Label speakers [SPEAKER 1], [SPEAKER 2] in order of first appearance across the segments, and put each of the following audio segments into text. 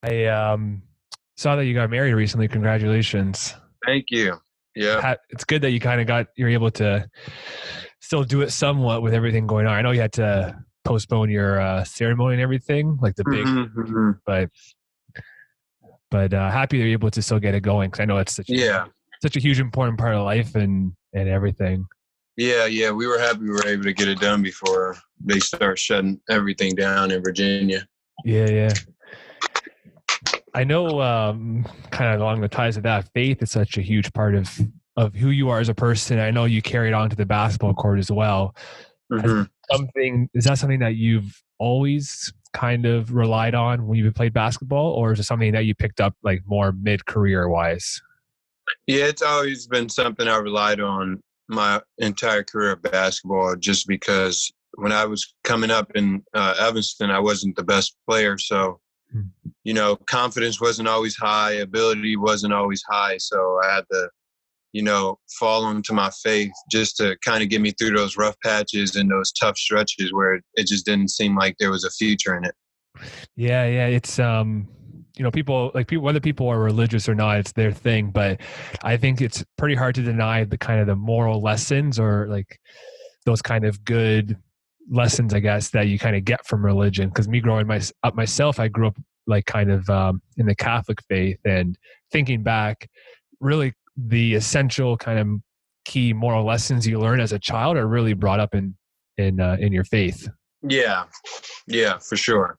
[SPEAKER 1] I saw that you got married recently. Congratulations.
[SPEAKER 2] Thank you. Yeah.
[SPEAKER 1] It's good that you're able to still do it somewhat with everything going on. I know you had to postpone your ceremony and everything, like the big, but happy that you're able to still get it going. Cause I know it's such a huge, important part of life and everything.
[SPEAKER 2] Yeah. We were happy we were able to get it done before they start shutting everything down in Virginia.
[SPEAKER 1] Yeah. I know, kind of along the ties of that, faith is such a huge part of who you are as a person. I know you carry it on to the basketball court as well. Is that something that you've always kind of relied on when you played basketball, or is it something that you picked up like more mid-career wise?
[SPEAKER 2] Yeah, it's always been something I relied on my entire career of basketball, just because when I was coming up in Evanston, I wasn't the best player. So, confidence wasn't always high, ability wasn't always high. So I had to, fall into my faith just to kind of get me through those rough patches and those tough stretches where it just didn't seem like there was a future in it.
[SPEAKER 1] Yeah. It's, people whether people are religious or not, it's their thing. But I think it's pretty hard to deny the kind of the moral lessons or like those kind of good lessons, I guess, that you kind of get from religion. Because me growing up myself, I grew up like kind of in the Catholic faith, and thinking back, really the essential kind of key moral lessons you learn as a child are really brought up in your faith.
[SPEAKER 2] Yeah, for sure.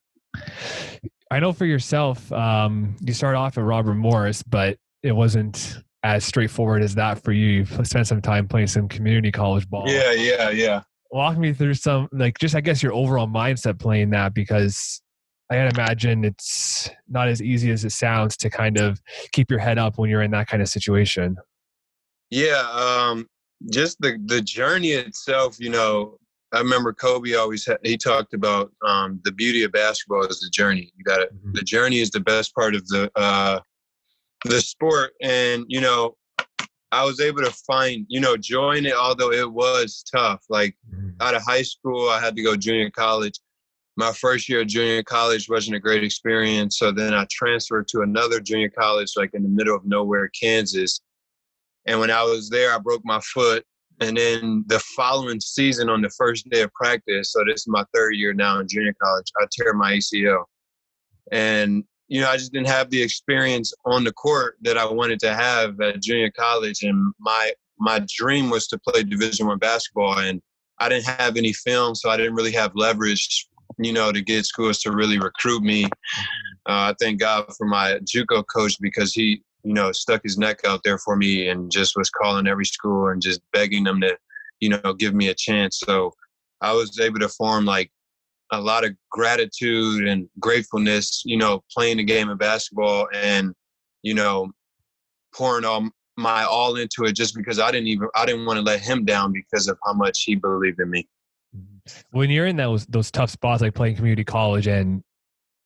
[SPEAKER 1] I know for yourself, you started off at Robert Morris, but it wasn't as straightforward as that for you. You've spent some time playing some community college ball.
[SPEAKER 2] Yeah.
[SPEAKER 1] Walk me through some, like, just, I guess, your overall mindset playing that, because I gotta imagine it's not as easy as it sounds to kind of keep your head up when you're in that kind of situation.
[SPEAKER 2] Yeah, just the journey itself, I remember Kobe he talked about the beauty of basketball is the journey. The journey is the best part of the sport. And, I was able to find, joy in it, although it was tough. Like out of high school, I had to go junior college. My first year of junior college wasn't a great experience. So then I transferred to another junior college, like in the middle of nowhere, Kansas. And when I was there, I broke my foot. And then the following season, on the first day of practice, so this is my third year now in junior college, I tear my ACL. And, I just didn't have the experience on the court that I wanted to have at junior college. And my dream was to play Division I basketball. And I didn't have any film, so I didn't really have leverage, to get schools to really recruit me. I thank God for my JUCO coach, because he, stuck his neck out there for me and just was calling every school and just begging them to, give me a chance. So I was able to form like a lot of gratitude and gratefulness, playing the game of basketball and, pouring all into it, just because I didn't want to let him down because of how much he believed in me.
[SPEAKER 1] When you're in those tough spots, like playing community college, and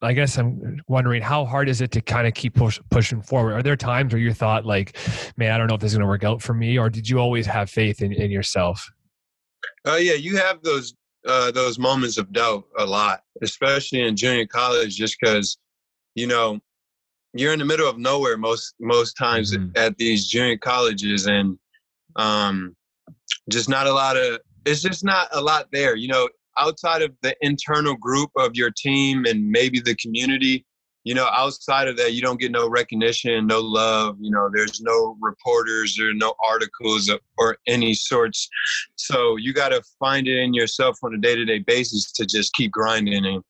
[SPEAKER 1] I guess I'm wondering, how hard is it to kind of keep pushing forward? Are there times where you thought like, man, I don't know if this is going to work out for me? Or did you always have faith in yourself?
[SPEAKER 2] Yeah, you have those moments of doubt a lot, especially in junior college, just because, you're in the middle of nowhere most times at these junior colleges, and it's just not a lot there, outside of the internal group of your team and maybe the community. Outside of that, you don't get no recognition, no love. There's no reporters, there are no articles or any sorts. So you got to find it in yourself on a day-to-day basis to just keep grinding and,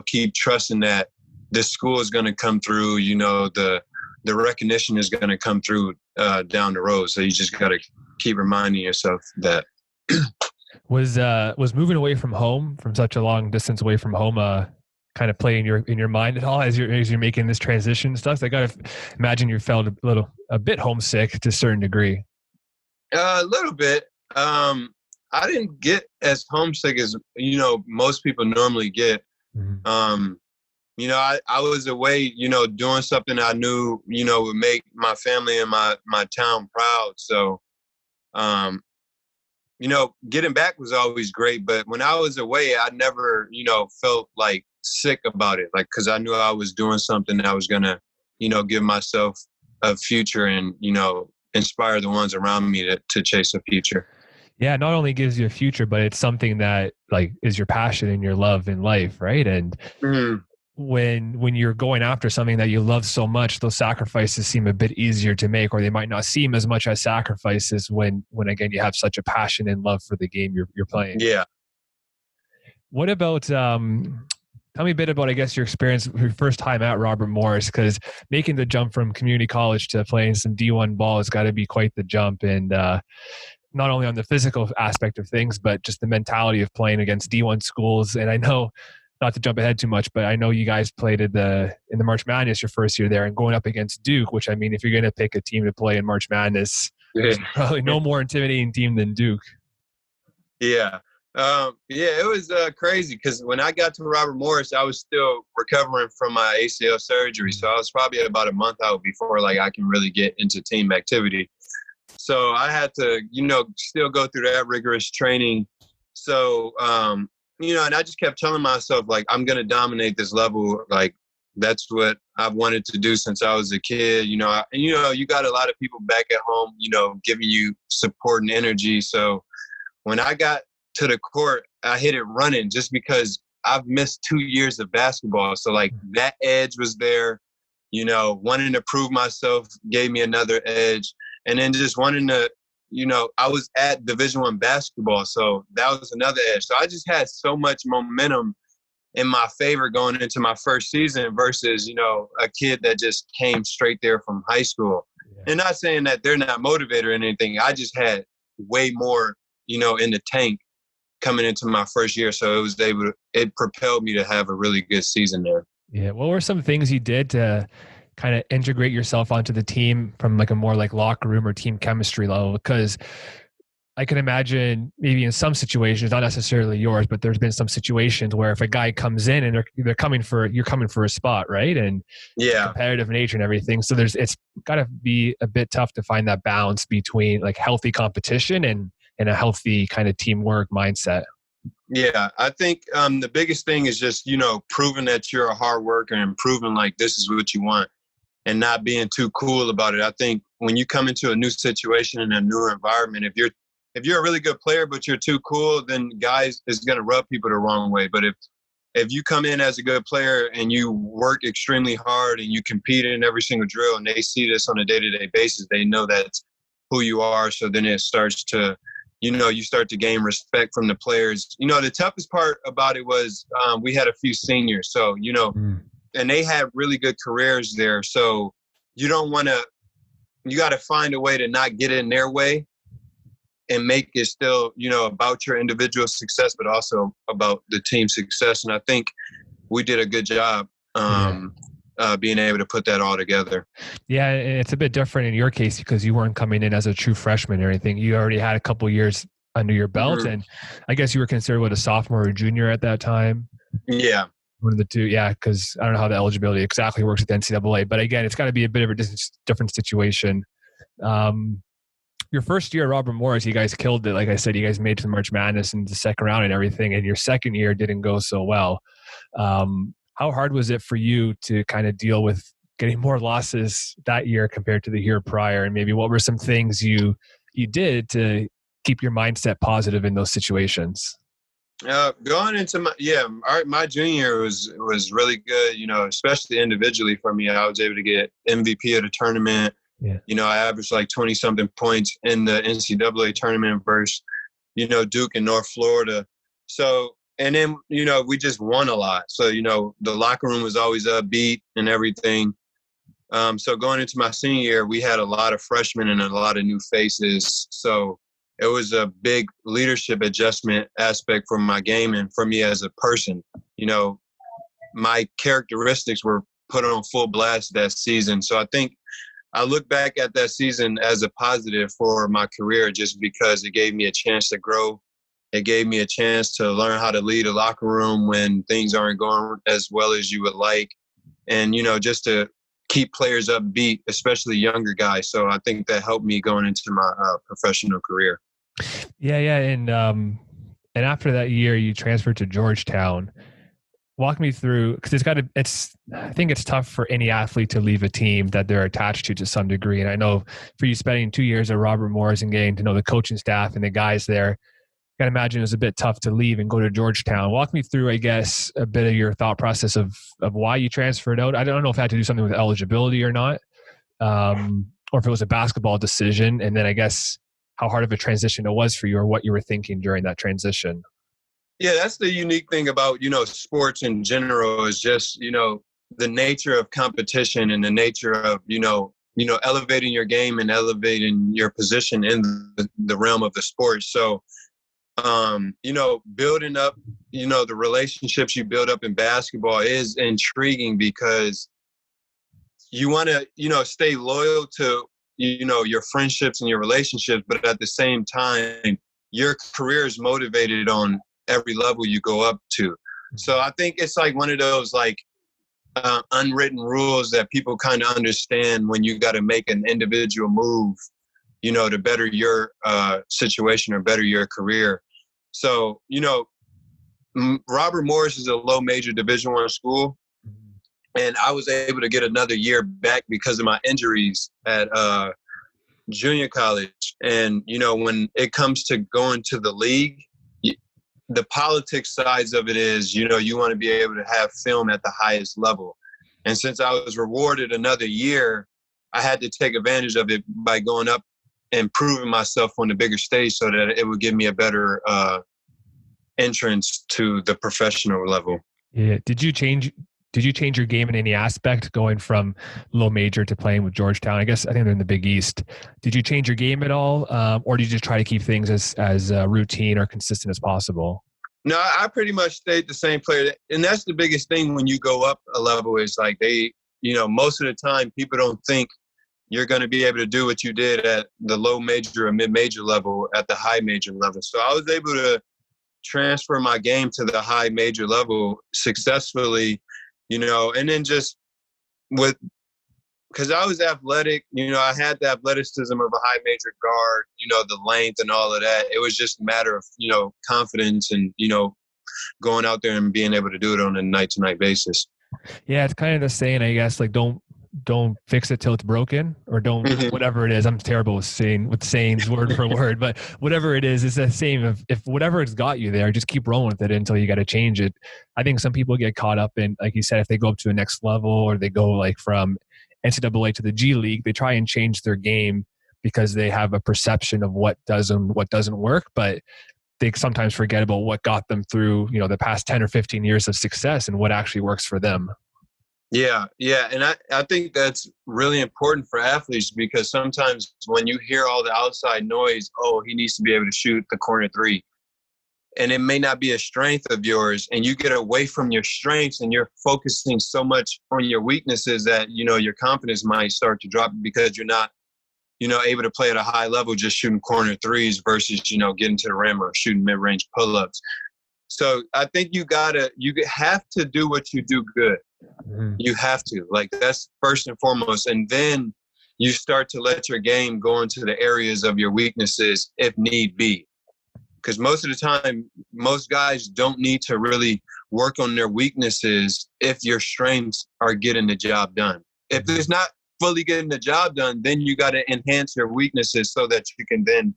[SPEAKER 2] keep trusting that this school is going to come through. The recognition is going to come through down the road. So you just got to keep reminding yourself that.
[SPEAKER 1] Was moving away from home, from such a long distance away from home, kind of play in your mind at all as you're making this transition and stuff? So I got to imagine you felt a bit homesick to a certain degree.
[SPEAKER 2] A little bit. I didn't get as homesick as most people normally get. I was away, doing something I knew would make my family and my town proud. So, getting back was always great. But when I was away, I never felt like sick about it. Like, cause I knew I was doing something that was going to, give myself a future and, inspire the ones around me to chase a future.
[SPEAKER 1] Yeah. It not only gives you a future, but it's something that like is your passion and your love in life. Right. And when you're going after something that you love so much, those sacrifices seem a bit easier to make, or they might not seem as much as sacrifices when again, you have such a passion and love for the game you're playing.
[SPEAKER 2] Yeah.
[SPEAKER 1] What about, tell me a bit about, I guess, your experience, your first time at Robert Morris, because making the jump from community college to playing some D1 ball has got to be quite the jump. And not only on the physical aspect of things, but just the mentality of playing against D1 schools. And I know, not to jump ahead too much, but I know you guys played in the March Madness your first year there, and going up against Duke, which, I mean, if you're going to pick a team to play in March Madness, there's probably no more intimidating team than Duke.
[SPEAKER 2] Yeah. It was crazy because when I got to Robert Morris, I was still recovering from my ACL surgery. So I was probably about a month out before like I can really get into team activity. So I had to, still go through that rigorous training. So, and I just kept telling myself, like, I'm going to dominate this level. Like, that's what I've wanted to do since I was a kid. You got a lot of people back at home, giving you support and energy. So when I got to the court, I hit it running just because I've missed 2 years of basketball. So like that edge was there, wanting to prove myself gave me another edge. And then just wanting to, I was at Division I basketball. So that was another edge. So I just had so much momentum in my favor going into my first season versus, a kid that just came straight there from high school. Yeah. And not saying that they're not motivated or anything. I just had way more, in the tank coming into my first year. So it propelled me to have a really good season there.
[SPEAKER 1] Yeah. What were some things you did to kind of integrate yourself onto the team from like a more like locker room or team chemistry level? Because I can imagine maybe in some situations, not necessarily yours, but there's been some situations where if a guy comes in and you're coming for a spot, right? And competitive nature and everything. So it's got to be a bit tough to find that balance between like healthy competition and a healthy kind of teamwork mindset.
[SPEAKER 2] Yeah, I think the biggest thing is just, proving that you're a hard worker and proving like this is what you want and not being too cool about it. I think when you come into a new situation in a new environment, if you're a really good player, but you're too cool, then guys, it's going to rub people the wrong way. But if you come in as a good player and you work extremely hard and you compete in every single drill and they see this on a day-to-day basis, they know that's who you are. So then it starts to, you start to gain respect from the players. The toughest part about it was we had a few seniors. So, and they had really good careers there. So you got to find a way to not get in their way and make it still, about your individual success, but also about the team success. And I think we did a good job being able to put that all together. Yeah,
[SPEAKER 1] it's a bit different in your case because you weren't coming in as a true freshman or anything. You already had a couple years under your belt, and I guess you were considered a sophomore or junior at that time.
[SPEAKER 2] Yeah.
[SPEAKER 1] One of the two, because I don't know how the eligibility exactly works at the NCAA, but again, it's got to be a bit of a different situation. Your first year at Robert Morris, you guys killed it. Like I said, you guys made it to March Madness in the second round and everything, and your second year didn't go so well. How hard was it for you to kind of deal with getting more losses that year compared to the year prior? And maybe what were some things you did to keep your mindset positive in those situations?
[SPEAKER 2] Going into my junior year was really good, especially individually for me. I was able to get MVP of the tournament. Yeah. I averaged like 20 something points in the NCAA tournament versus, Duke and North Florida. So, and then, we just won a lot. So, the locker room was always upbeat and everything. So going into my senior year, we had a lot of freshmen and a lot of new faces. So it was a big leadership adjustment aspect for my game and for me as a person. My characteristics were put on full blast that season. So I think I look back at that season as a positive for my career just because it gave me a chance to grow. It gave me a chance to learn how to lead a locker room when things aren't going as well as you would like. And, just to keep players upbeat, especially younger guys. So I think that helped me going into my professional career.
[SPEAKER 1] Yeah. And after that year, you transferred to Georgetown. walk me through, because I think it's tough for any athlete to leave a team that they're attached to some degree. And I know for you spending 2 years at Robert Morris and getting to know the coaching staff and the guys there, I can imagine it was a bit tough to leave and go to Georgetown. Walk me through, I guess, a bit of your thought process of why you transferred out. I don't know if it had to do something with eligibility or not, or if it was a basketball decision. And then I guess how hard of a transition it was for you, or what you were thinking during that transition.
[SPEAKER 2] Yeah, that's the unique thing about, sports in general is just, the nature of competition and the nature of, elevating your game and elevating your position in the realm of the sport. So, building up, the relationships you build up in basketball is intriguing because you want to, stay loyal to, your friendships and your relationships, but at the same time, your career is motivated on every level you go up to. So I think it's like one of those unwritten rules that people kind of understand when you got to make an individual move, to better your situation or better your career. So, Robert Morris is a low major Division I school. And I was able to get another year back because of my injuries at junior college. And, when it comes to going to the league, the politics sides of it is, you want to be able to have film at the highest level. And since I was rewarded another year, I had to take advantage of it by going up and proving myself on the bigger stage so that it would give me a better entrance to the professional level.
[SPEAKER 1] Yeah. Did you change your game in any aspect going from low major to playing with Georgetown? I think they're in the Big East. Did you change your game at all? Or did you just try to keep things as routine or consistent as possible?
[SPEAKER 2] No, I pretty much stayed the same player. And that's the biggest thing when you go up a level is most of the time people don't think you're going to be able to do what you did at the low major or mid-major level at the high major level. So I was able to transfer my game to the high major level successfully, and then just because I was athletic, I had the athleticism of a high major guard, the length and all of that. It was just a matter of, confidence and, going out there and being able to do it on a night-to-night basis.
[SPEAKER 1] Yeah, it's kind of the saying, I guess, don't fix it till it's broken, or don't whatever it is. I'm terrible with sayings word for word, but whatever it is, it's the same. If whatever it's got you there, just keep rolling with it until you got to change it. I think some people get caught up in, like you said, if they go up to a next level or they go from NCAA to the G League, they try and change their game because they have a perception of what doesn't work, but they sometimes forget about what got them through, the past 10 or 15 years of success and what actually works for them.
[SPEAKER 2] Yeah. And I think that's really important for athletes because sometimes when you hear all the outside noise, oh, he needs to be able to shoot the corner three. And it may not be a strength of yours, and you get away from your strengths and you're focusing so much on your weaknesses that, your confidence might start to drop because you're not, able to play at a high level just shooting corner threes versus, getting to the rim or shooting mid-range pull-ups. So I think you have to do what you do good. Mm-hmm. You have to. That's first and foremost. And then you start to let your game go into the areas of your weaknesses if need be. Because most of the time, most guys don't need to really work on their weaknesses if your strengths are getting the job done. If it's not fully getting the job done, then you got to enhance your weaknesses so that you can then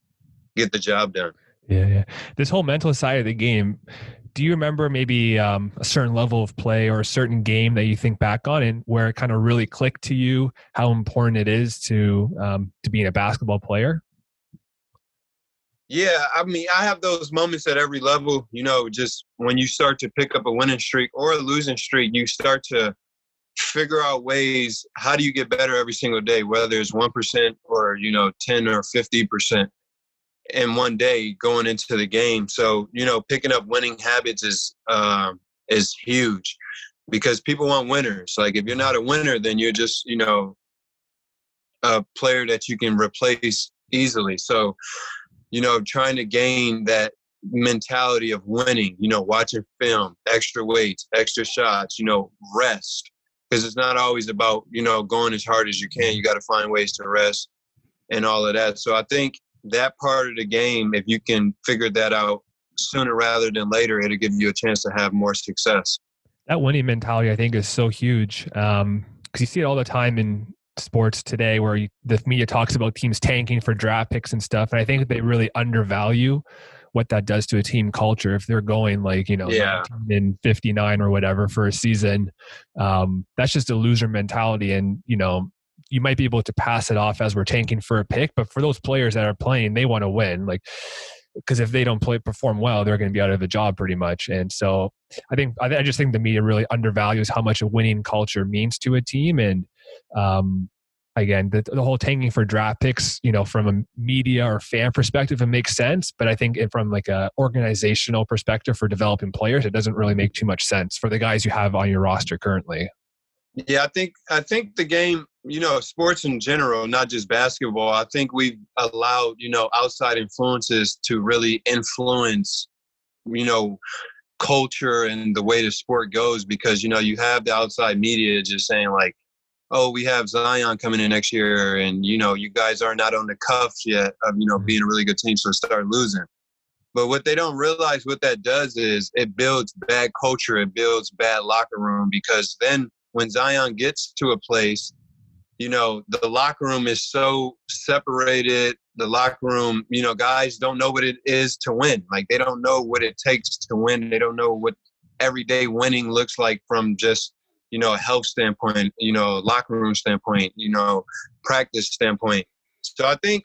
[SPEAKER 2] get the job done.
[SPEAKER 1] Yeah. This whole mental side of the game, do you remember maybe a certain level of play or a certain game that you think back on and where it kind of really clicked to you how important it is to being a basketball player?
[SPEAKER 2] Yeah, I have those moments at every level, just when you start to pick up a winning streak or a losing streak, you start to figure out ways, how do you get better every single day, whether it's 1% or, 10 or 50% in one day going into the game. So, picking up winning habits is huge because people want winners. If you're not a winner, then you're just, a player that you can replace easily. So, trying to gain that mentality of winning, watching film, extra weights, extra shots, rest. Because it's not always about, going as hard as you can. You got to find ways to rest and all of that. So I think that part of the game, if you can figure that out sooner rather than later, it'll give you a chance to have more success.
[SPEAKER 1] That winning mentality, I think, is so huge. Because you see it all the time in sports today where the media talks about teams tanking for draft picks and stuff. And I think they really undervalue what that does to a team culture. If they're going 19-59 or whatever for a season, that's just a loser mentality. And, you might be able to pass it off as we're tanking for a pick, but for those players that are playing, they want to win. Because if they don't perform well, they're going to be out of a job pretty much. And so I just think the media really undervalues how much a winning culture means to a team. And again, the whole tanking for draft picks, from a media or fan perspective, it makes sense. But I think from a organizational perspective for developing players, it doesn't really make too much sense for the guys you have on your roster currently.
[SPEAKER 2] Yeah, I think the game, sports in general, not just basketball, I think we've allowed, outside influences to really influence, culture and the way the sport goes, because, you have the outside media just saying like, oh, we have Zion coming in next year and, you guys are not on the cuffs yet of, being a really good team, so start losing. But what they don't realize what that does is it builds bad culture. It builds bad locker room, because then when Zion gets to a place, the locker room is so separated. The locker room, guys don't know what it is to win. Like, they don't know what it takes to win. They don't know what everyday winning looks like from just, a health standpoint, locker room standpoint, practice standpoint. So I think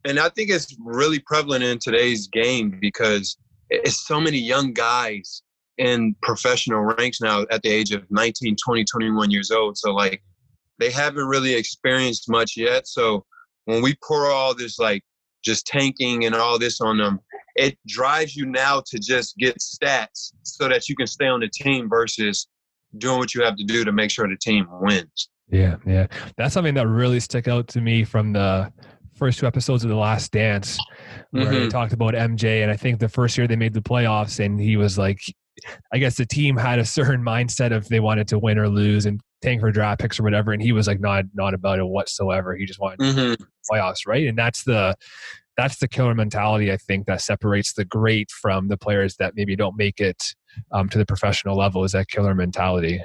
[SPEAKER 2] it's really prevalent in today's game because it's so many young guys in professional ranks now at the age of 19, 20, 21 years old. So they haven't really experienced much yet. So when we pour all this just tanking and all this on them, it drives you now to just get stats so that you can stay on the team versus doing what you have to do to make sure the team wins.
[SPEAKER 1] Yeah. That's something that really stuck out to me from the first 2 episodes of The Last Dance, where they talked about MJ. And I think the first year they made the playoffs, and he was like, I guess the team had a certain mindset of they wanted to win or lose and tank for draft picks or whatever. And he was like, not about it whatsoever. He just wanted to win the playoffs, right? And that's the killer mentality, I think, that separates the great from the players that maybe don't make it to the professional level, is that killer mentality.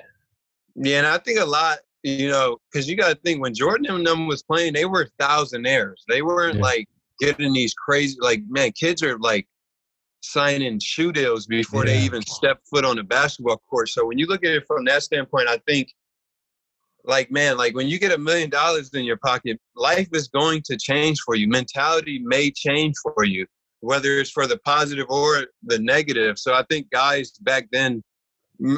[SPEAKER 2] Yeah, and I think a lot, because you got to think, when Jordan and them was playing, they were thousandaires. They weren't getting these crazy, kids are signing shoe deals before they even step foot on the basketball court. So when you look at it from that standpoint, I think, when you get $1 million in your pocket, life is going to change for you. Mentality may change for you, whether it's for the positive or the negative. So I think guys back then,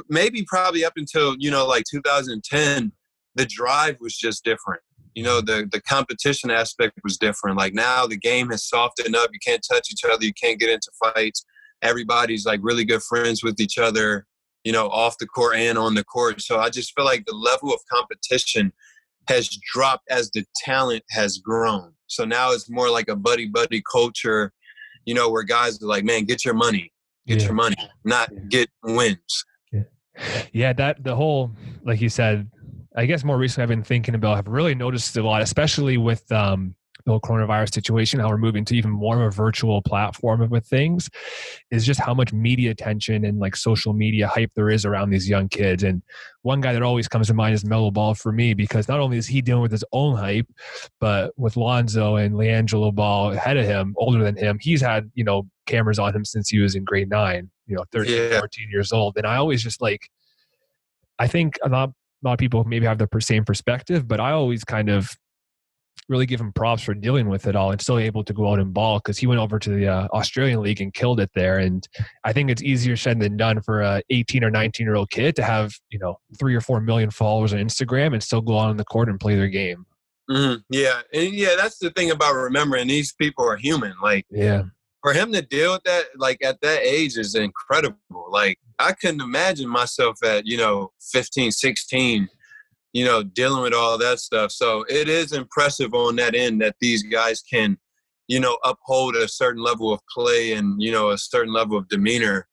[SPEAKER 2] maybe probably up until, 2010, the drive was just different. The competition aspect was different. Now the game has softened up. You can't touch each other. You can't get into fights. Everybody's really good friends with each other, off the court and on the court. So I just feel like the level of competition has dropped as the talent has grown. So now it's more like a buddy-buddy culture, where guys are like, man, get your money, not get wins.
[SPEAKER 1] Yeah, that the whole, like you said, I guess more recently I've been thinking about, I've really noticed a lot, especially with the whole coronavirus situation, how we're moving to even more of a virtual platform with things, is just how much media attention and social media hype there is around these young kids. And one guy that always comes to mind is Melo Ball for me, because not only is he dealing with his own hype, but with Lonzo and LiAngelo Ball ahead of him, older than him, he's had, cameras on him since he was in grade 9, 13, 14 years old. And I always just I think a lot of people maybe have the same perspective, but I always kind of really give him props for dealing with it all and still able to go out and ball, because he went over to the Australian League and killed it there. And I think it's easier said than done for a 18 or 19-year-old kid to have 3 or 4 million followers on Instagram and still go out on the court and play their game.
[SPEAKER 2] Yeah, and that's the thing about remembering these people are human. For him to deal with that, at that age is incredible. I couldn't imagine myself at, 15, 16, dealing with all that stuff. So it is impressive on that end that these guys can, uphold a certain level of play and, a certain level of demeanor,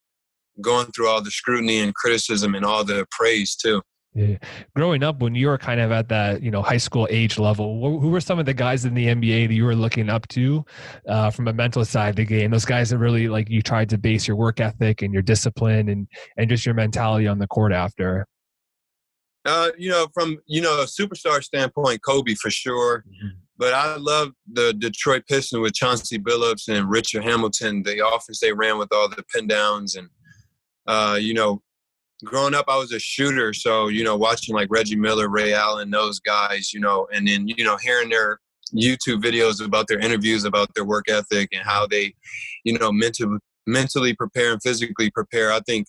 [SPEAKER 2] going through all the scrutiny and criticism and all the praise too.
[SPEAKER 1] Yeah. Growing up, when you were kind of at that, high school age level, who were some of the guys in the NBA that you were looking up to from a mental side of the game? Those guys that really like you tried to base your work ethic and your discipline and just your mentality on the court after.
[SPEAKER 2] From a superstar standpoint, Kobe for sure. Mm-hmm. But I love the Detroit Pistons with Chauncey Billups and Richard Hamilton, the offense they ran with all the pin downs. And, growing up, I was a shooter. So, watching like Reggie Miller, Ray Allen, those guys, and then, hearing their YouTube videos about their interviews, about their work ethic and how they, mentally prepare and physically prepare, I think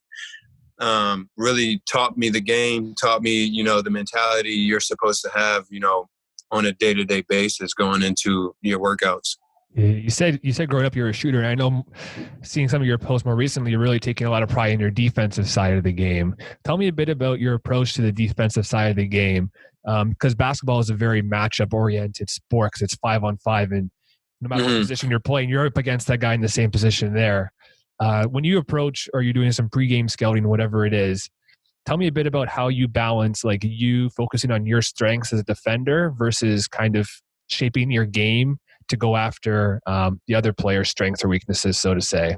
[SPEAKER 2] really taught me the game, taught me, the mentality you're supposed to have, on a day-to-day basis going into your workouts.
[SPEAKER 1] You said growing up you're a shooter, and I know seeing some of your posts more recently, you're really taking a lot of pride in your defensive side of the game. Tell me a bit about your approach to the defensive side of the game, because basketball is a very matchup-oriented sport because it's 5-on-5, and no matter what position you're playing, you're up against that guy in the same position there. When you approach or you're doing some pregame scouting, whatever it is, tell me a bit about how you balance like you focusing on your strengths as a defender versus kind of shaping your game to go after the other player's strengths or weaknesses, so to say.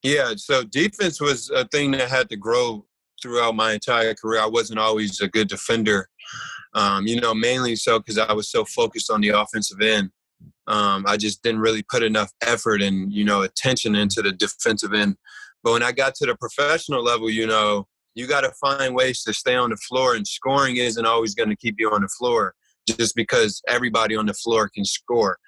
[SPEAKER 2] Yeah, so defense was a thing that had to grow throughout my entire career. I wasn't always a good defender, mainly so because I was so focused on the offensive end. I just didn't really put enough effort and, attention into the defensive end. But when I got to the professional level, you got to find ways to stay on the floor, and scoring isn't always going to keep you on the floor just because everybody on the floor can score.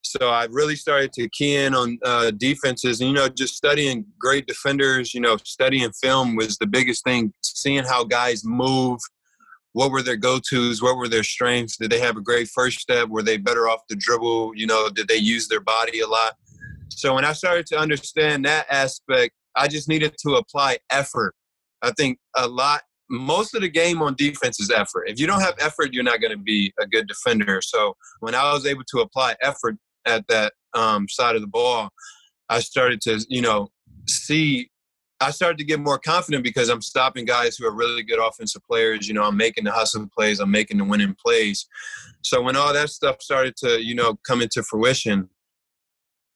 [SPEAKER 2] So I really started to key in on defenses, and, just studying great defenders, studying film was the biggest thing, seeing how guys move. What were their go-tos? What were their strengths? Did they have a great first step? Were they better off the dribble? Did they use their body a lot? So when I started to understand that aspect, I just needed to apply effort. I think most of the game on defense is effort. If you don't have effort, you're not going to be a good defender. So when I was able to apply effort at that side of the ball, I started to, I started to get more confident because I'm stopping guys who are really good offensive players. I'm making the hustle plays. I'm making the winning plays. So when all that stuff started to, come into fruition,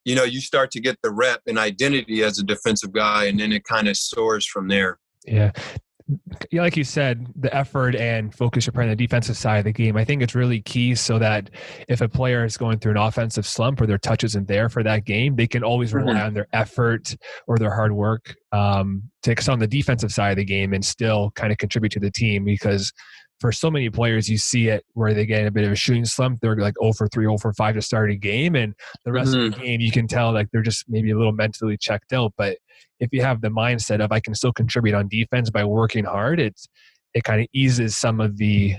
[SPEAKER 2] you start to get the rep and identity as a defensive guy, and then it kind of soars from there.
[SPEAKER 1] Yeah. Like you said, the effort and focus you're putting on the defensive side of the game, I think it's really key so that if a player is going through an offensive slump or their touch isn't there for that game, they can always rely on their effort or their hard work to excel on the defensive side of the game and still kind of contribute to the team. Because for so many players, you see it where they get in a bit of a shooting slump. They're like 0 for 3, 0 for 5 to start a game. And the rest of the game, you can tell like they're just maybe a little mentally checked out. But if you have the mindset of I can still contribute on defense by working hard, it kind of eases some of the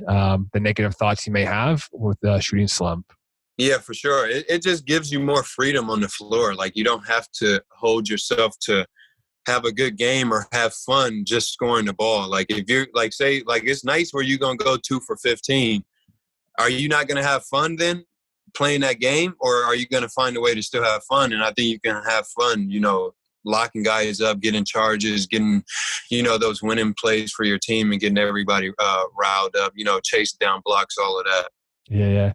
[SPEAKER 1] negative thoughts you may have with the shooting slump.
[SPEAKER 2] Yeah, for sure. It just gives you more freedom on the floor. Like you don't have to hold yourself to have a good game or have fun just scoring the ball. Like if you're like, say, like it's nice where you're going to go 2 for 15. Are you not going to have fun then playing that game, or are you going to find a way to still have fun? And I think you can have fun, locking guys up, getting charges, getting, those winning plays for your team and getting everybody riled up, chase down blocks, all of that.
[SPEAKER 1] Yeah.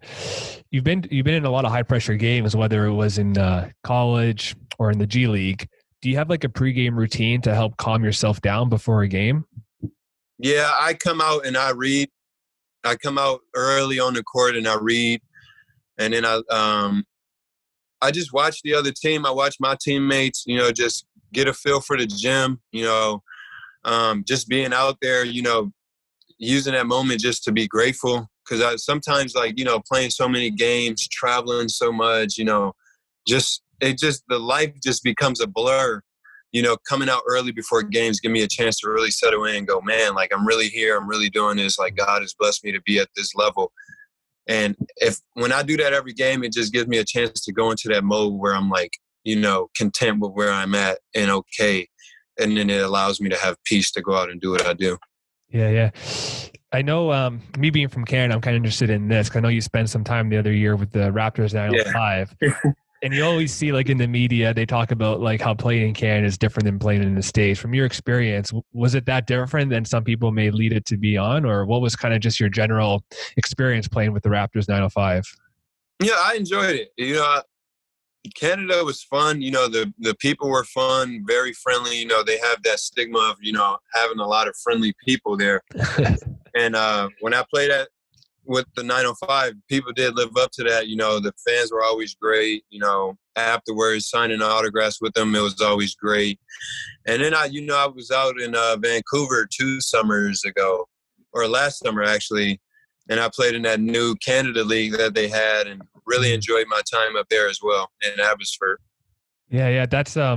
[SPEAKER 1] You've been in a lot of high pressure games, whether it was in college or in the G League. Do you have like a pregame routine to help calm yourself down before a game?
[SPEAKER 2] Yeah, I come out and I read. I come out early on the court and I read, and then I just watch the other team. I watch my teammates. Just get a feel for the gym. Just being out there. Using that moment just to be grateful, because I sometimes playing so many games, traveling so much. The life just becomes a blur. Coming out early before games give me a chance to really settle in and go, man, like I'm really here. I'm really doing this. Like God has blessed me to be at this level. And when I do that every game, it just gives me a chance to go into that mode where I'm like, content with where I'm at and okay. And then it allows me to have peace to go out and do what I do.
[SPEAKER 1] Yeah. I know me being from Canada, I'm kind of interested in this because I know you spent some time the other year with the Raptors 905. Yeah. And you always see, like, in the media, they talk about like how playing in Canada is different than playing in the States. From your experience, was it that different than some people may lead it to be on, or what was kind of just your general experience playing with the Raptors 905?
[SPEAKER 2] Yeah, I enjoyed it. Canada was fun. The people were fun, very friendly. They have that stigma of, having a lot of friendly people there. And when I played with the 905, people did live up to that. The fans were always great. Afterwards, signing autographs with them, it was always great. And then I was out in Vancouver 2 summers ago, or last summer actually, and I played in that new Canada League that they had, and really enjoyed my time up there as well in Abbotsford.
[SPEAKER 1] Yeah, that's I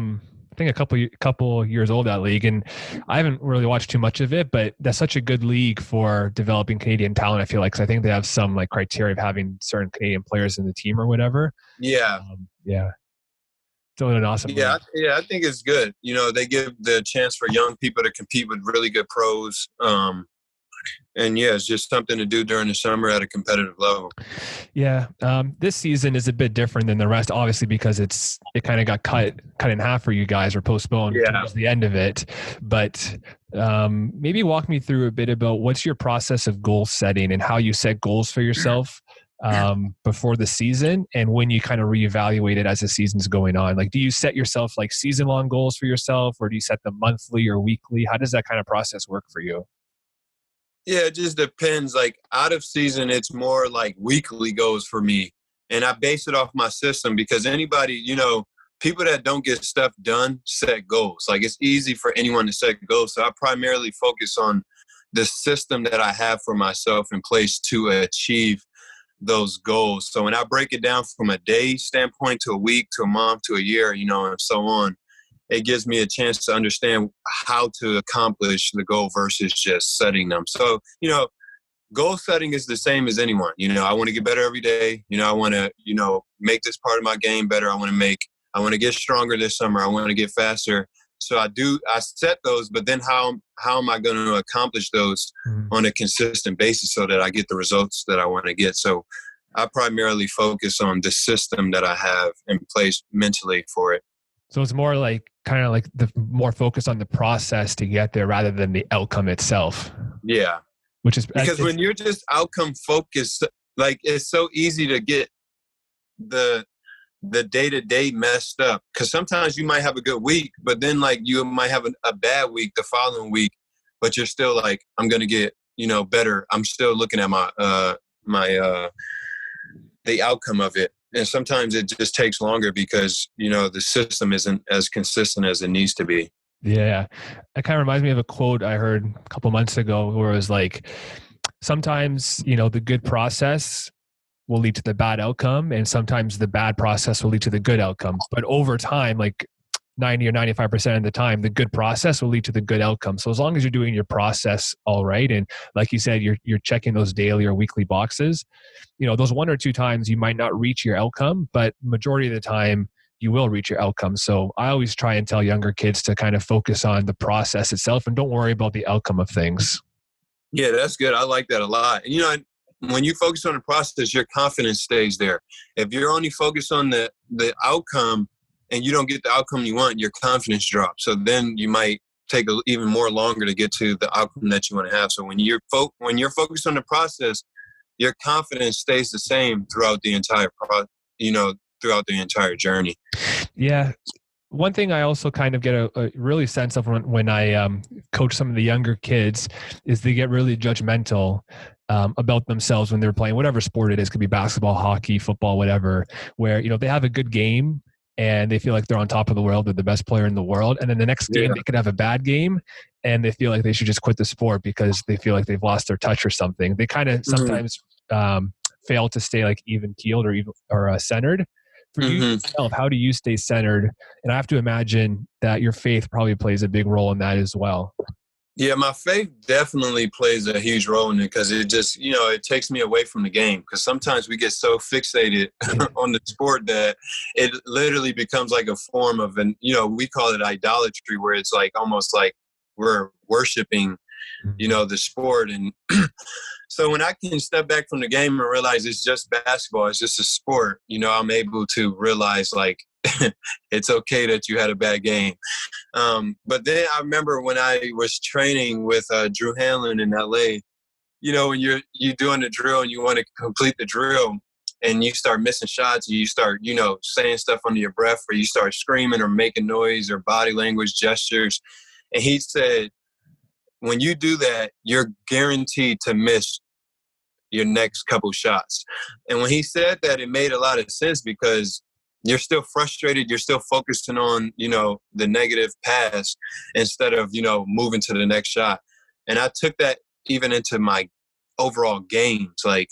[SPEAKER 1] think a couple years old, that league, and I haven't really watched too much of it, but that's such a good league for developing Canadian talent. I feel like, 'cause I think they have some like criteria of having certain Canadian players in the team or whatever.
[SPEAKER 2] Yeah,
[SPEAKER 1] it's an awesome league.
[SPEAKER 2] I think it's good. They give the chance for young people to compete with really good pros. And yeah, it's just something to do during the summer at a competitive level.
[SPEAKER 1] Yeah. This season is a bit different than the rest, obviously, because it kind of got cut in half for you guys, or postponed towards the end of it. But maybe walk me through a bit about what's your process of goal setting and how you set goals for yourself before the season, and when you kind of reevaluate it as the season's going on. Like, do you set yourself like season-long goals for yourself, or do you set them monthly or weekly? How does that kind of process work for you?
[SPEAKER 2] Yeah, it just depends. Like, out of season, it's more like weekly goals for me. And I base it off my system, because anybody, people that don't get stuff done set goals. Like, it's easy for anyone to set goals. So I primarily focus on the system that I have for myself in place to achieve those goals. So when I break it down from a day standpoint to a week to a month to a year, and so on, it gives me a chance to understand how to accomplish the goal versus just setting them. So, goal setting is the same as anyone. I want to get better every day. I want to, make this part of my game better. I want to get stronger this summer. I want to get faster. So I set those, but then how am I going to accomplish those on a consistent basis so that I get the results that I want to get? So I primarily focus on the system that I have in place mentally for it.
[SPEAKER 1] So it's more like kind of like the more focus on the process to get there rather than the outcome itself.
[SPEAKER 2] Yeah.
[SPEAKER 1] Which is
[SPEAKER 2] because when you're just outcome focused, like, it's so easy to get the day-to-day messed up. Because sometimes you might have a good week, but then like you might have a bad week the following week, but you're still like, I'm going to get, better. I'm still looking at the outcome of it. And sometimes it just takes longer because, the system isn't as consistent as it needs to be.
[SPEAKER 1] Yeah. It kind of reminds me of a quote I heard a couple months ago where it was like, sometimes, the good process will lead to the bad outcome, and sometimes the bad process will lead to the good outcome. But over time, like 90 or 95% of the time, the good process will lead to the good outcome. So as long as you're doing your process all right, and like you said, you're checking those daily or weekly boxes, those 1 or 2 times you might not reach your outcome, but majority of the time you will reach your outcome. So I always try and tell younger kids to kind of focus on the process itself and don't worry about the outcome of things.
[SPEAKER 2] Yeah, that's good. I like that a lot. And, when you focus on the process, your confidence stays there. If you're only focused on the outcome and you don't get the outcome you want, your confidence drops. So then you might take even more longer to get to the outcome that you want to have. So when you're focused on the process, your confidence stays the same throughout the entire throughout the entire journey.
[SPEAKER 1] Yeah. One thing I also kind of get a really sense of when I coach some of the younger kids is they get really judgmental about themselves when they're playing whatever sport it is. Could be basketball, hockey, football, whatever, where, they have a good game and they feel like they're on top of the world. They're the best player in the world. And then the next game they could have a bad game and they feel like they should just quit the sport because they feel like they've lost their touch or something. They kind of sometimes fail to stay like even keeled or centered. For you yourself, how do you stay centered? And I have to imagine that your faith probably plays a big role in that as well.
[SPEAKER 2] Yeah, my faith definitely plays a huge role in it because it just, it takes me away from the game. Because sometimes we get so fixated on the sport that it literally becomes like a form of we call it idolatry, where it's like almost like we're worshiping the sport. And so when I can step back from the game and realize it's just basketball, it's just a sport, I'm able to realize like it's okay that you had a bad game. But then I remember when I was training with Drew Hanlon in LA, when you're doing the drill and you want to complete the drill and you start missing shots, and you start, saying stuff under your breath, or you start screaming or making noise or body language gestures. And he said, when you do that, you're guaranteed to miss your next couple shots. And when he said that, it made a lot of sense, because you're still frustrated. You're still focusing on, the negative pass instead of, moving to the next shot. And I took that even into my overall games. Like,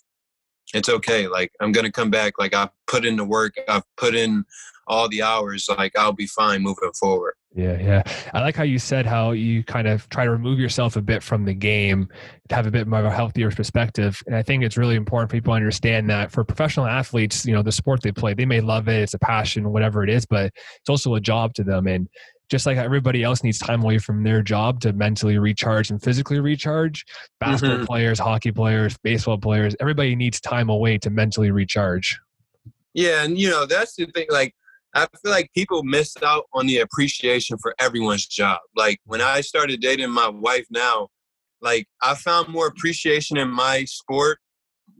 [SPEAKER 2] it's okay. Like, I'm going to come back. Like, I've put in the work. I've put in all the hours. Like, I'll be fine moving forward.
[SPEAKER 1] Yeah. I like how you said how you kind of try to remove yourself a bit from the game to have a bit more of a healthier perspective. And I think it's really important for people to understand that for professional athletes, the sport they play, they may love it. It's a passion, whatever it is, but it's also a job to them. And just like everybody else needs time away from their job to mentally recharge and physically recharge, basketball players, hockey players, baseball players, everybody needs time away to mentally recharge.
[SPEAKER 2] Yeah. And, that's the thing. Like, I feel like people missed out on the appreciation for everyone's job. Like, when I started dating my wife now, like, I found more appreciation in my sport,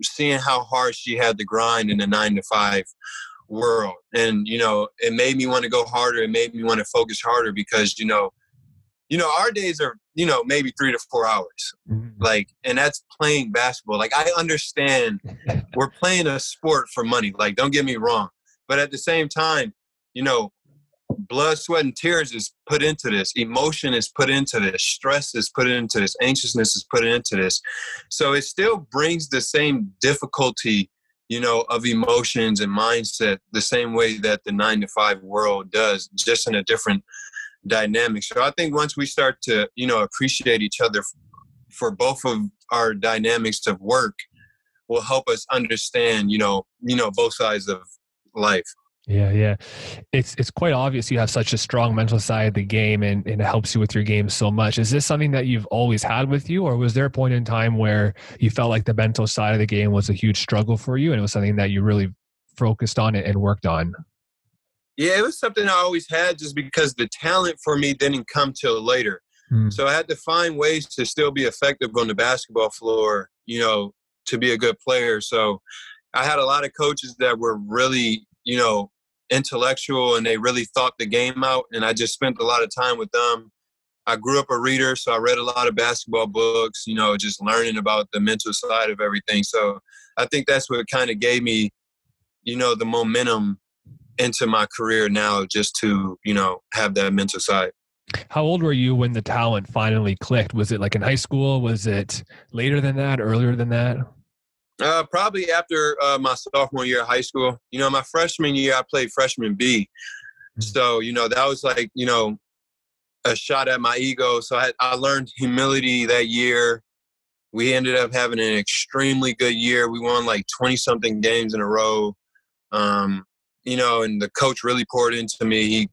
[SPEAKER 2] seeing how hard she had to grind in the 9-to-5 world. And, it made me want to go harder. It made me want to focus harder, because, our days are, maybe 3 to 4 hours. Like, and that's playing basketball. Like, I understand we're playing a sport for money. Like, don't get me wrong. But at the same time, blood, sweat, and tears is put into this. Emotion is put into this. Stress is put into this. Anxiousness is put into this. So it still brings the same difficulty, of emotions and mindset, the same way that the 9-to-5 world does, just in a different dynamic. So I think once we start to, appreciate each other for both of our dynamics of work, will help us understand, both sides of life.
[SPEAKER 1] Yeah. It's quite obvious you have such a strong mental side of the game, and it helps you with your game so much. Is this something that you've always had with you, or was there a point in time where you felt like the mental side of the game was a huge struggle for you and it was something that you really focused on and worked on?
[SPEAKER 2] Yeah, it was something I always had, just because the talent for me didn't come till later. So I had to find ways to still be effective on the basketball floor, to be a good player. So I had a lot of coaches that were really, intellectual, and they really thought the game out. And I just spent a lot of time with them. I grew up a reader, so I read a lot of basketball books, just learning about the mental side of everything. So I think that's what kind of gave me, the momentum into my career now, just to, have that mental side.
[SPEAKER 1] How old were you when the talent finally clicked? Was it like in high school? Was it later than that, earlier than that?
[SPEAKER 2] Probably after my sophomore year of high school. My freshman year, I played freshman B. So, that was like, a shot at my ego. So I learned humility that year. We ended up having an extremely good year. We won like 20-something games in a row. And the coach really poured into me. He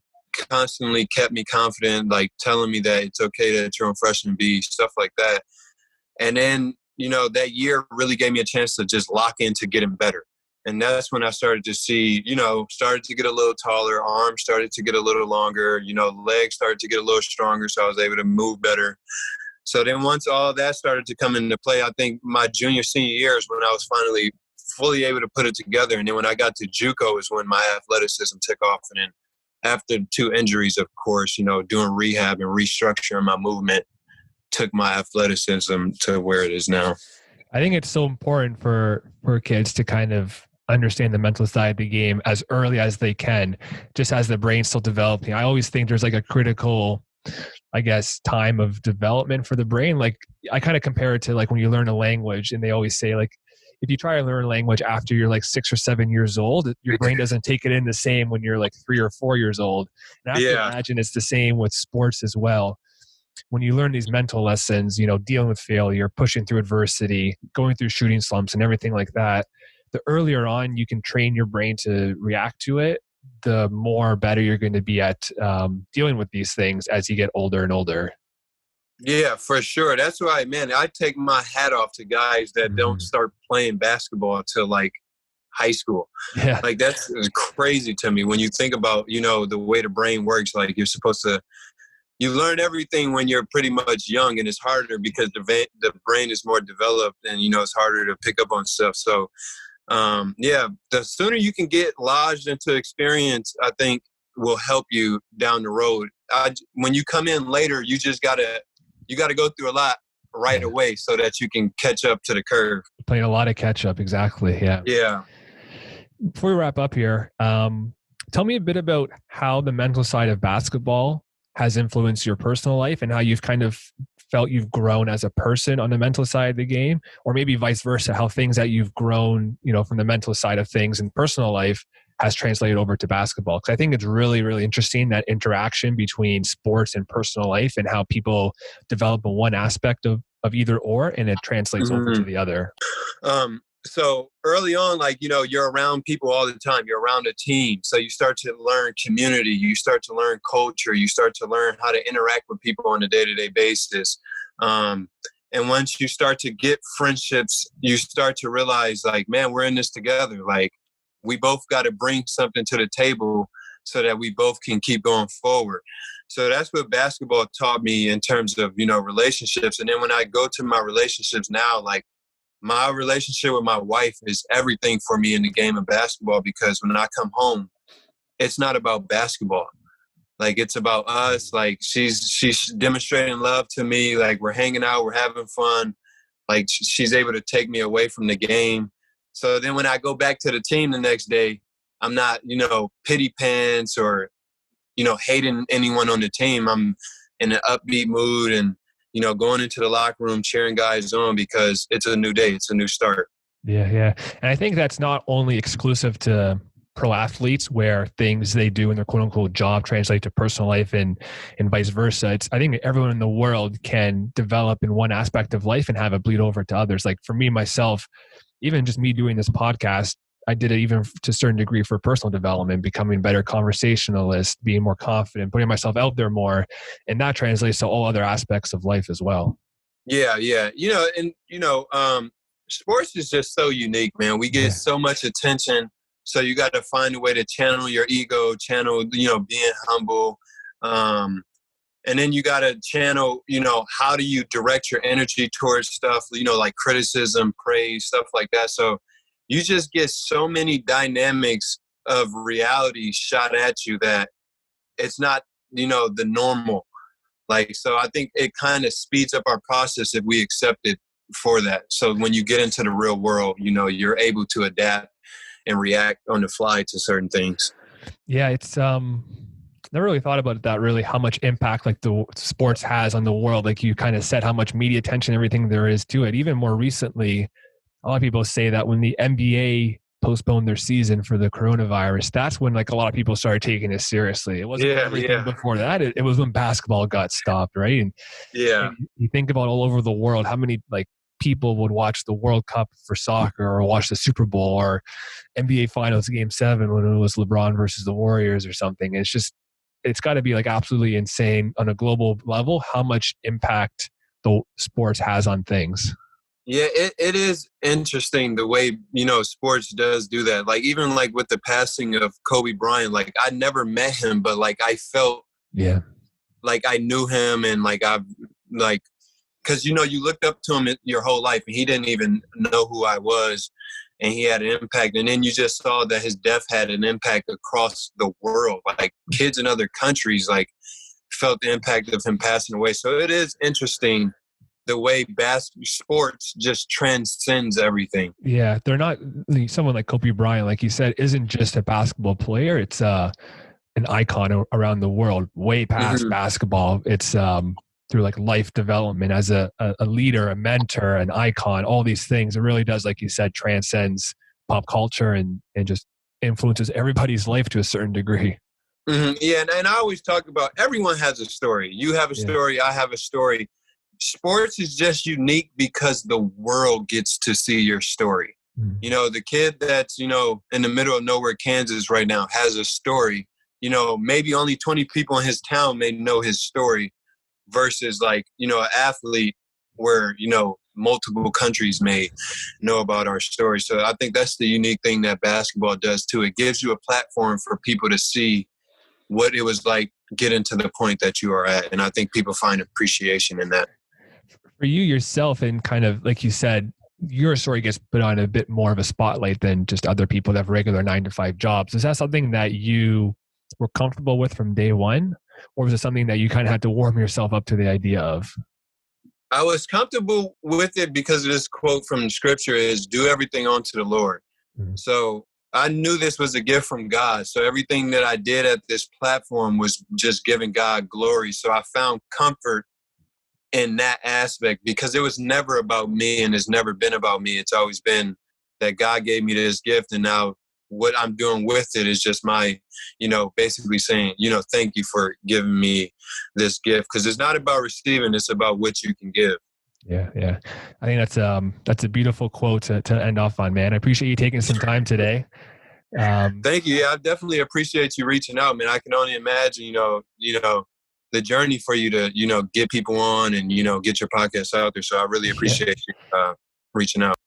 [SPEAKER 2] constantly kept me confident, like telling me that it's okay that you're on freshman B, stuff like that. And then, that year really gave me a chance to just lock into getting better. And that's when I started to see, started to get a little taller, arms started to get a little longer, legs started to get a little stronger, so I was able to move better. So then once all that started to come into play, I think my junior, senior year is when I was finally fully able to put it together. And then when I got to JUCO is when my athleticism took off. And then after 2 injuries, of course, doing rehab and restructuring my movement took my athleticism to where it is now.
[SPEAKER 1] I think it's so important for kids to kind of understand the mental side of the game as early as they can, just as the brain's still developing. I always think there's like a critical, I guess, time of development for the brain. Like, I kind of compare it to like when you learn a language, and they always say like, if you try to learn a language after you're like 6 or 7 years old, your brain doesn't take it in the same when you're like 3 or 4 years old. And I have to imagine it's the same with sports as well. When you learn these mental lessons, dealing with failure, pushing through adversity, going through shooting slumps and everything like that, the earlier on you can train your brain to react to it, the more better you're going to be at dealing with these things as you get older and older.
[SPEAKER 2] Yeah, for sure. That's why, man, I take my hat off to guys that don't
[SPEAKER 1] Mhm.
[SPEAKER 2] start playing basketball until like high school.
[SPEAKER 1] Yeah.
[SPEAKER 2] Like that's crazy to me when you think about, the way the brain works. Like you're supposed to, you learn everything when you're pretty much young, and it's harder because the brain is more developed, and it's harder to pick up on stuff. So yeah, the sooner you can get lodged into experience, I think will help you down the road. When you come in later, you gotta go through a lot right
[SPEAKER 1] Yeah.
[SPEAKER 2] away so that you can catch up to the curve.
[SPEAKER 1] Playing a lot of catch up. Exactly. Yeah.
[SPEAKER 2] Yeah.
[SPEAKER 1] Before we wrap up here, tell me a bit about how the mental side of basketball has influenced your personal life and how you've kind of felt you've grown as a person on the mental side of the game, or maybe vice versa, how things that you've grown, from the mental side of things in personal life has translated over to basketball. Because I think it's really, really interesting, that interaction between sports and personal life and how people develop in one aspect of either or, and it translates over to
[SPEAKER 2] Mhm.
[SPEAKER 1] the other.
[SPEAKER 2] So early on, like, you're around people all the time. You're around a team. So you start to learn community. You start to learn culture. You start to learn how to interact with people on a day-to-day basis. Um, and once you start to get friendships, you start to realize, like, man, we're in this together. Like, we both got to bring something to the table so that we both can keep going forward. So that's what basketball taught me in terms of, relationships. And then when I go to my relationships now, like, my relationship with my wife is everything for me in the game of basketball, because when I come home, it's not about basketball. Like, it's about us. Like, she's demonstrating love to me. Like, we're hanging out, we're having fun. Like, she's able to take me away from the game. So then when I go back to the team the next day, I'm not, pity pants or, hating anyone on the team. I'm in an upbeat mood and, going into the locker room, cheering guys on, because it's a new day. It's a new start.
[SPEAKER 1] Yeah, yeah. And I think that's not only exclusive to pro athletes, where things they do in their quote unquote job translate to personal life, and vice versa. I think everyone in the world can develop in one aspect of life and have it bleed over to others. Like for me, myself, even just me doing this podcast, I did it even to a certain degree for personal development, becoming a better conversationalist, being more confident, putting myself out there more. And that translates to all other aspects of life as well.
[SPEAKER 2] Yeah, yeah. Sports is just so unique, man. We get
[SPEAKER 1] Yeah.
[SPEAKER 2] so much attention. So you got to find a way to channel your ego, channel, being humble. And then you got to channel, how do you direct your energy towards stuff, like criticism, praise, stuff like that. So you just get so many dynamics of reality shot at you that it's not, the normal. Like, so I think it kind of speeds up our process if we accept it for that. So when you get into the real world, you're able to adapt and react on the fly to certain things.
[SPEAKER 1] Yeah, it's never really thought about that, really how much impact like the sports has on the world. Like you kind of said, how much media attention, everything there is to it. Even more recently, a lot of people say that when the NBA postponed their season for the coronavirus, that's when like a lot of people started taking it seriously. It wasn't
[SPEAKER 2] Yeah,
[SPEAKER 1] everything
[SPEAKER 2] yeah,
[SPEAKER 1] before that. It was when basketball got stopped, right?
[SPEAKER 2] yeah.
[SPEAKER 1] And you think about all over the world, how many like people would watch the World Cup for soccer or watch the Super Bowl or NBA Finals Game 7 when it was LeBron versus the Warriors or something. It's got to be like absolutely insane on a global level how much impact the sports has on things.
[SPEAKER 2] Yeah, it is interesting the way, sports does do that. Like, even like with the passing of Kobe Bryant, like I never met him, but like I felt
[SPEAKER 1] Yeah.
[SPEAKER 2] like I knew him, and like I've like, because you looked up to him your whole life, and he didn't even know who I was, and he had an impact. And then you just saw that his death had an impact across the world. Like kids in other countries like felt the impact of him passing away. So it is interesting the way sports just transcends everything.
[SPEAKER 1] Yeah. They're not someone like Kobe Bryant, like you said, isn't just a basketball player. It's an icon around the world, way past
[SPEAKER 2] Mm-hmm.
[SPEAKER 1] basketball. It's through like life development as a leader, a mentor, an icon, all these things. It really does, like you said, transcends pop culture and just influences everybody's life to a certain degree.
[SPEAKER 2] Mm-hmm. Yeah, and I always talk about everyone has a story. You have a
[SPEAKER 1] Yeah.
[SPEAKER 2] story, I have a story. Sports is just unique because the world gets to see your story.
[SPEAKER 1] Mm.
[SPEAKER 2] The kid that's, in the middle of nowhere, Kansas right now has a story. Maybe only 20 people in his town may know his story, versus like, an athlete where, multiple countries may know about our story. So I think that's the unique thing that basketball does too. It gives you a platform for people to see what it was like getting to the point that you are at. And I think people find appreciation in that.
[SPEAKER 1] For you yourself, and kind of like you said, your story gets put on a bit more of a spotlight than just other people that have regular 9-to-5 jobs. Is that something that you were comfortable with from day one? Or was it something that you kind of had to warm yourself up to the idea of?
[SPEAKER 2] I was comfortable with it because of this quote from scripture is do everything unto the Lord. Mm-hmm. So I knew this was a gift from God. So everything that I did at this platform was just giving God glory. So I found comfort in that aspect because it was never about me and it's never been about me. It's always been that God gave me this gift, and now what I'm doing with it is just my, basically saying, thank you for giving me this gift, because it's not about receiving, it's about what you can give.
[SPEAKER 1] Yeah. Yeah. I think that's a beautiful quote to end off on, man. I appreciate you taking some time today.
[SPEAKER 2] Thank you. Yeah, I definitely appreciate you reaching out, man. I can only imagine, the journey for you to, get people on and, get your podcast out there. So I really appreciate you reaching out.